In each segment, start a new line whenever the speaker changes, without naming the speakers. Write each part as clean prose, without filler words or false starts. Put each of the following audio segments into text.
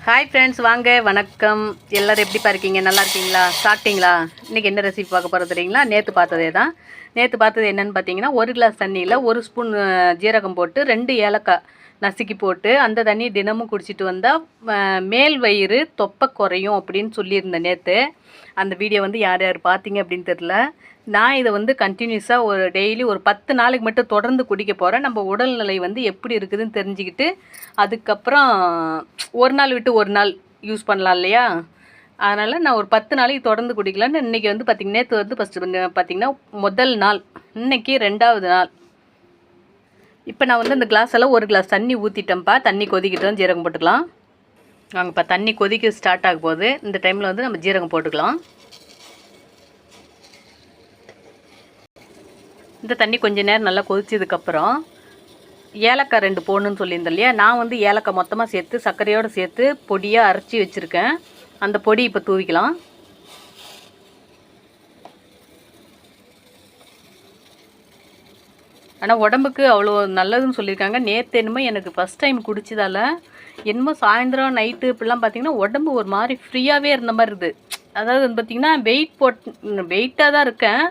Hi friends, வாங்க வணக்கம். எல்லோரும் எப்படி இருக்கீங்க? நல்லா இருக்கீங்களா? சாப்பிட்டீங்களா? இன்றைக்கி என்ன ரெசிபி பார்க்க போகிறது தெரியுங்களா? நேற்று பார்த்ததே தான். நேற்று பார்த்தது என்னென்னு பார்த்தீங்கன்னா, 1 கிளாஸ் தண்ணியில் 1 ஸ்பூன் ஜீரகம் போட்டு 2 ஏலக்காய் நசுக்கி போட்டு அந்த தண்ணி தினமும் குடிச்சிட்டு வந்தால் மேல் வயிறு தொப்பை குறையும் அப்படின்னு சொல்லியிருந்தேன் நேற்று. அந்த வீடியோ வந்து யார் யார் பார்த்தீங்க அப்படின்னு தெரில. நான் இதை வந்து கண்டினியூஸாக ஒரு டெய்லி ஒரு 10 நாளைக்கு மட்டும் தொடர்ந்து குடிக்க போகிறேன். நம்ம உடல்நிலை வந்து எப்படி இருக்குதுன்னு தெரிஞ்சுக்கிட்டு அதுக்கப்புறம் ஒரு நாள் விட்டு ஒரு நாள் யூஸ் பண்ணலாம் இல்லையா? அதனால் நான் ஒரு 10 நாளைக்கு தொடர்ந்து குடிக்கலான்னு இன்றைக்கி வந்து பார்த்திங்கன்னா, நேற்று வந்து ஃபஸ்ட்டு பார்த்திங்கன்னா முதல் நாள், இன்றைக்கி 2வது நாள். இப்போ நான் வந்து இந்த கிளாஸெல்லாம் 1 கிளாஸ் தண்ணி ஊற்றிட்டேன்ப்பா. தண்ணி கொதிக்கிட்டோம், ஜீரகம் போட்டுக்கலாம். வாங்கப்பா, தண்ணி கொதிக்க ஸ்டார்ட் ஆக போகுது. இந்த டைமில் வந்து நம்ம ஜீரகம் போட்டுக்கலாம். இந்த தண்ணி கொஞ்சம் நேரம் நல்லா கொதிச்சதுக்கப்புறம் ஏலக்காய் 2 போடணுன்னு சொல்லியிருந்தேன் இல்லையா? நான் வந்து ஏலக்காய் மொத்தமாக சேர்த்து சர்க்கரையோடு சேர்த்து பொடியாக அரைச்சி வச்சுருக்கேன். அந்த பொடி இப்போ தூவிக்கலாம். ஆனால் உடம்புக்கு அவ்வளோ நல்லதுன்னு சொல்லியிருக்காங்க. நேற்று என்னமோ எனக்கு ஃபஸ்ட் டைம் குடிச்சதால் என்னமோ சாயந்தரம் நைட்டு இப்படிலாம் பார்த்திங்கன்னா உடம்பு ஒரு மாதிரி ஃப்ரீயாகவே இருந்த மாதிரி இருக்குது. அதாவது வந்து பார்த்திங்கன்னா வெயிட்டாக தான் இருக்கேன்,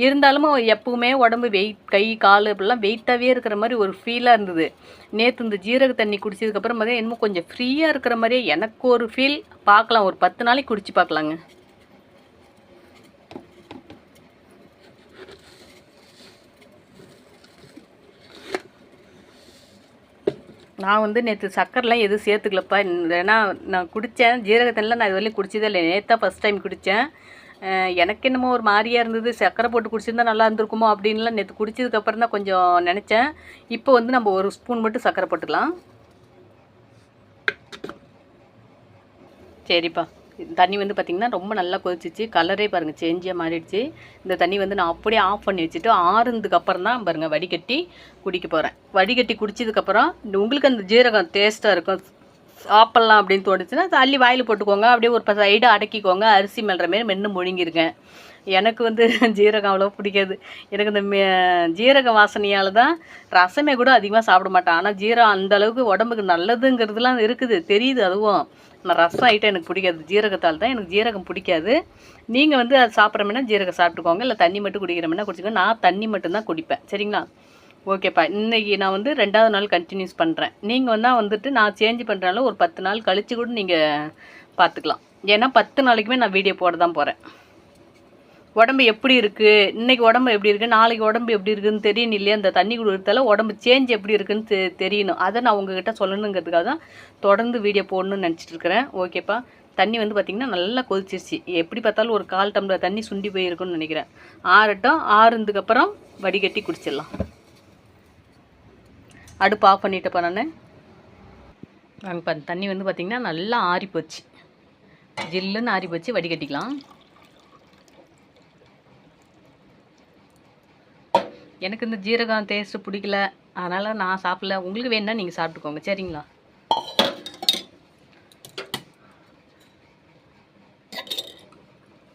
இருந்தாலும் எப்பவுமே உடம்பு வெயிட், கை கால் இப்படிலாம் வெயிட்டாகவே இருக்கிற மாதிரி ஒரு ஃபீலாக இருந்தது. நேற்று இந்த ஜீரக தண்ணி குடிச்சதுக்கப்புறம் பார்த்தீங்கன்னா என்னமோ கொஞ்சம் ஃப்ரீயாக இருக்கிற மாதிரியே எனக்கு ஒரு ஃபீல். பார்க்கலாம், ஒரு 10 நாளைக்கு குடிச்சு பார்க்கலாங்க. நான் வந்து நேற்று சக்கரெலாம் எதுவும் சேர்த்துக்கலப்பா. ஏன்னா நான் குடித்தேன் ஜீரகத்தண்ணில், நான் இது வரையும் குடிச்சதே இல்லை. நேற்று தான் ஃபஸ்ட் டைம் குடித்தேன். எனக்கு என்னமோ ஒரு மாதிரியாக இருந்தது. சக்கரை போட்டு குடிச்சிருந்தா நல்லா இருந்திருக்குமோ அப்படின்லாம் நேற்று குடிச்சதுக்கப்புறம் தான் கொஞ்சம் நினச்சேன். இப்போ வந்து நம்ம 1 ஸ்பூன் மட்டும் சக்கரை போட்டுக்கலாம். சரிப்பா. தண்ணி வந்து பார்த்திங்கன்னா ரொம்ப நல்லா கொதிச்சிச்சு. கலரே பாருங்கள் சேஞ்சாக மாறிடுச்சு. இந்த தண்ணி வந்து நான் அப்படியே ஆஃப் பண்ணி வச்சுட்டு ஆறுனதுக்கப்புறம் தான் பாருங்கள் வடிகட்டி குடிக்க போகிறேன். வடிகட்டி குடிச்சதுக்கப்புறம் உங்களுக்கு அந்த ஜீரகம் டேஸ்ட்டாக இருக்கும், சாப்பிட்லாம் அப்படின்னு தோணுச்சுன்னா அள்ளி வாயில் போட்டுக்கோங்க. அப்படியே ஒரு சைடாக அடக்கிக்கோங்க. அரிசி மெல்ற மாரி மென்று முழுங்கிருக்கேன். எனக்கு வந்து ஜீரகம் அவ்வளோ பிடிக்காது. எனக்கு இந்த ஜீரக வாசனையால் தான் ரசமே கூட அதிகமாக சாப்பிட மாட்டேன். ஆனால் ஜீரகம் அந்தளவுக்கு உடம்புக்கு நல்லதுங்கிறதுலாம் இருக்குது, தெரியுது. அதுவும் நான் ரசம் ஐட்டம் எனக்கு பிடிக்காது. ஜீரகத்தால் தான் எனக்கு ஜீரகம் பிடிக்காது. நீங்கள் வந்து அது சாப்பிட்றமென்னா ஜீரகம் சாப்பிட்டுக்கோங்க, இல்லை தண்ணி மட்டும் குடிக்கிறமென்னா குடிச்சிக்கோங்க. நான் தண்ணி மட்டும்தான் குடிப்பேன். சரிங்களா? ஓகேப்பா. இன்றைக்கி நான் வந்து 2வது நாள் கண்டினியூஸ் பண்ணுறேன். நீங்கள் வந்துட்டு நான் சேஞ்ச் பண்ணுறனால ஒரு 10 நாள் கழித்து கூட நீங்கள் பார்த்துக்கலாம். ஏன்னா 10 நாளைக்குமே நான் வீடியோ போட தான் போகிறேன். உடம்பு எப்படி இருக்குது, இன்றைக்கி உடம்பு எப்படி இருக்குது, நாளைக்கு உடம்பு எப்படி இருக்குதுன்னு தெரியணும் இல்லையா? அந்த தண்ணி குடிக்கிறதால உடம்பு சேஞ்ச் எப்படி இருக்குதுன்னு தெரியணும். அதை நான் உங்ககிட்ட சொல்லணுங்கிறதுக்காக தான் தொடர்ந்து வீடியோ போடணும்னு நினச்சிட்டு இருக்கிறேன். ஓகேப்பா. தண்ணி வந்து பார்த்திங்கன்னா நல்லா கொதிச்சிருச்சு. எப்படி பார்த்தாலும் ஒரு 1/4 டம்ளர் தண்ணி சுண்டி போயிருக்குன்னு நினைக்கிறேன். ஆறட்டும். ஆறுனதுக்கப்புறம் வடிகட்டி குடிச்சிடலாம். அடுப்பு ஆஃப் பண்ணிட்டப்பா நான். இப்போ தண்ணி வந்து பார்த்திங்கன்னா நல்லா ஆறி போச்சு, ஜில்லுன்னு ஆறி போச்சு. வடிகட்டிக்கலாம். எனக்கு இந்த ஜீரகம் டேஸ்ட்டு பிடிக்கல, அதனால் நான் சாப்பிடல. உங்களுக்கு வேணுன்னா நீங்கள் சாப்பிட்டுக்கோங்க. சரிங்களா?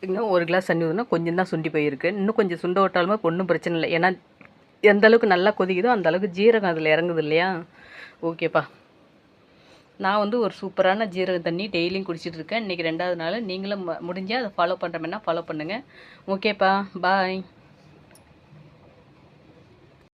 இன்னும் 1 கிளாஸ் தண்ணி ஊற்றினா கொஞ்சம் தான் சுண்டி போயிருக்கு. இன்னும் கொஞ்சம் சுண்ட விட்டாலுமே ஒன்றும் பிரச்சனை இல்லை. ஏன்னா எந்த அளவுக்கு நல்லா கொதிக்குதோ அந்த அளவுக்கு ஜீரகம் அதில் இறங்குது இல்லையா? ஓகேப்பா. நான் வந்து ஒரு சூப்பரான ஜீரக தண்ணி டெய்லியும் குடிச்சிட்ருக்கேன். இன்றைக்கி 2வது நாள். நீங்களும் முடிஞ்சால் அதை ஃபாலோ பண்ணுறமென்னா ஃபாலோ பண்ணுங்கள். ஓகேப்பா. பாய்.